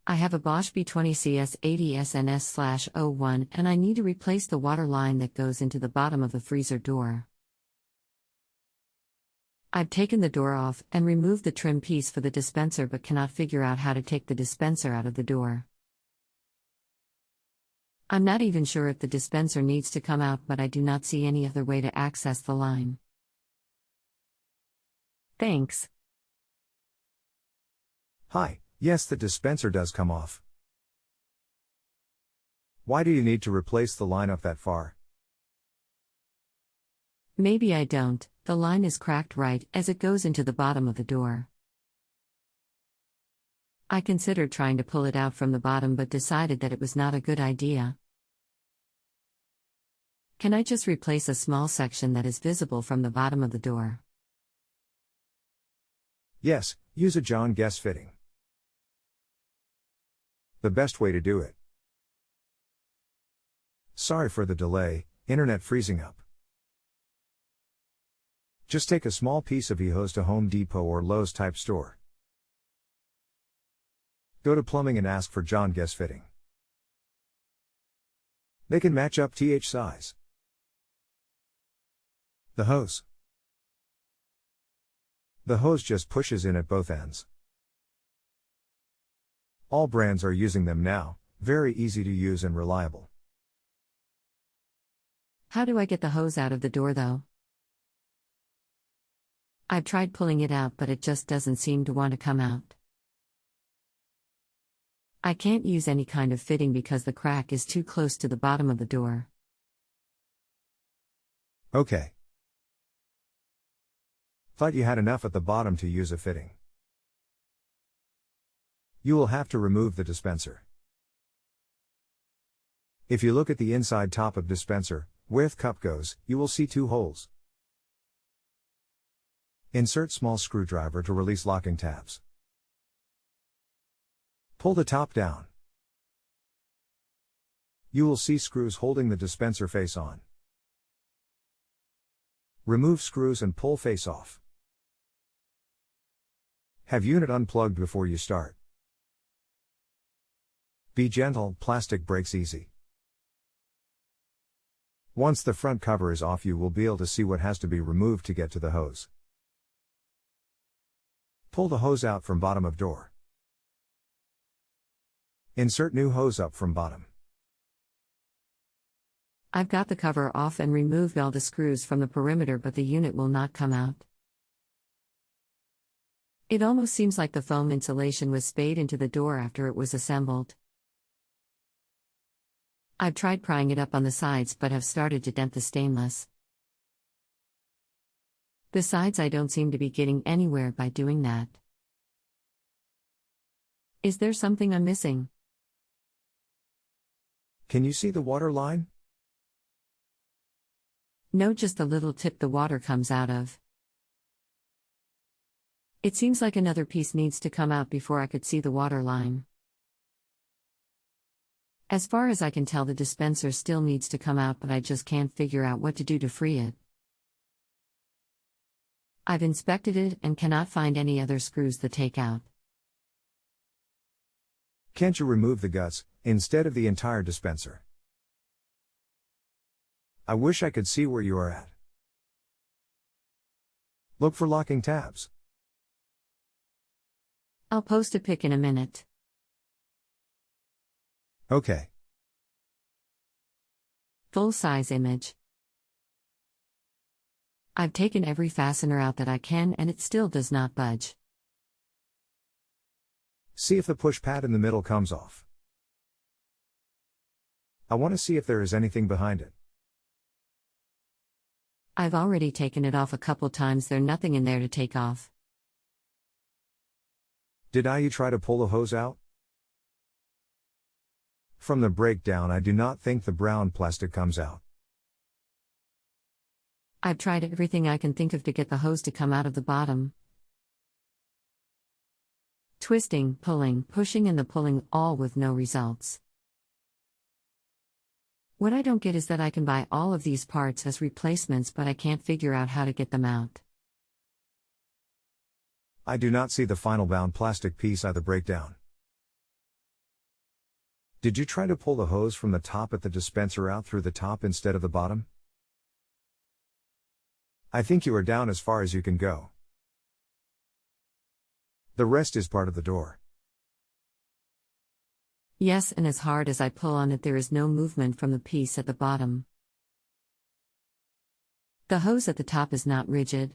I have a Bosch B20CS80SNS/01 and I need to replace the water line that goes into the bottom of the freezer door. I've taken the door off and removed the trim piece for the dispenser but cannot figure out how to take the dispenser out of the door. I'm not even sure if the dispenser needs to come out, but I do not see any other way to access the line. Thanks. Hi, yes, the dispenser does come off. Why do you need to replace the line up that far? Maybe I don't. The line is cracked right as it goes into the bottom of the door. I considered trying to pull it out from the bottom but decided that it was not a good idea. Can I just replace a small section that is visible from the bottom of the door? Yes, use a John Guess fitting. The best way to do it. Sorry for the delay, internet freezing up. Just take a small piece of e-hose to Home Depot or Lowe's type store. Go to plumbing and ask for John Guess fitting. They can match up th size. The hose. The hose just pushes in at both ends. All brands are using them now, very easy to use and reliable. How do I get the hose out of the door though? I've tried pulling it out but it just doesn't seem to want to come out. I can't use any kind of fitting because the crack is too close to the bottom of the door. Okay. Thought you had enough at the bottom to use a fitting. You will have to remove the dispenser. If you look at the inside top of dispenser, where the cup goes, you will see two holes. Insert small screwdriver to release locking tabs. Pull the top down. You will see screws holding the dispenser face on. Remove screws and pull face off. Have unit unplugged before you start. Be gentle, plastic breaks easy. Once the front cover is off, you will be able to see what has to be removed to get to the hose. Pull the hose out from bottom of door. Insert new hose up from bottom. I've got the cover off and removed all the screws from the perimeter, but the unit will not come out. It almost seems like the foam insulation was spayed into the door after it was assembled. I've tried prying it up on the sides but have started to dent the stainless. Besides, I don't seem to be getting anywhere by doing that. Is there something I'm missing? Can you see the water line? No, just the little tip the water comes out of. It seems like another piece needs to come out before I could see the water line. As far as I can tell, the dispenser still needs to come out, but I just can't figure out what to do to free it. I've inspected it and cannot find any other screws to take out. Can't you remove the guts, instead of the entire dispenser? I wish I could see where you are at. Look for locking tabs. I'll post a pic in a minute. Okay. Full-size image. I've taken every fastener out that I can and it still does not budge. See if the push pad in the middle comes off. I want to see if there is anything behind it. I've already taken it off a couple times, there's nothing in there to take off. Did you try to pull the hose out? From the breakdown, I do not think the brown plastic comes out. I've tried everything I can think of to get the hose to come out of the bottom. Twisting, pulling, pushing and the pulling, all with no results. What I don't get is that I can buy all of these parts as replacements, but I can't figure out how to get them out. I do not see the final bound plastic piece either breakdown. Did you try to pull the hose from the top at the dispenser out through the top instead of the bottom? I think you are down as far as you can go. The rest is part of the door. Yes, and as hard as I pull on it, there is no movement from the piece at the bottom. The hose at the top is not rigid.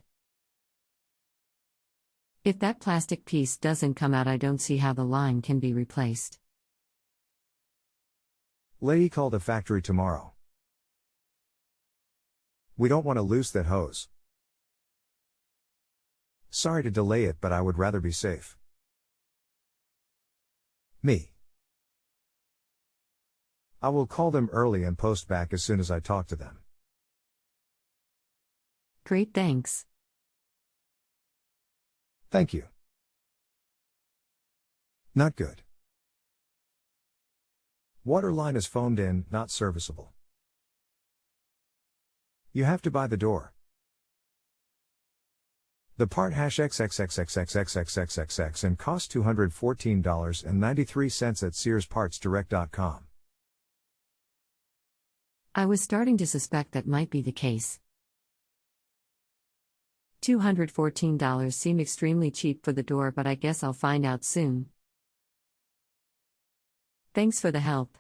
If that plastic piece doesn't come out, I don't see how the line can be replaced. Lady, call the factory tomorrow. We don't want to loose that hose. Sorry to delay it, but I would rather be safe. Me. I will call them early and post back as soon as I talk to them. Great, thanks. Thank you. Not good. Water line is foamed in, not serviceable. You have to buy the door. The part #XXXXXXXXXX and cost $214.93 at SearsPartsDirect.com. I was starting to suspect that might be the case. $214 seem extremely cheap for the door, but I guess I'll find out soon. Thanks for the help.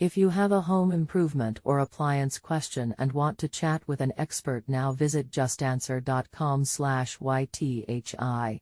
If you have a home improvement or appliance question and want to chat with an expert now, visit JustAnswer.com/YTHI.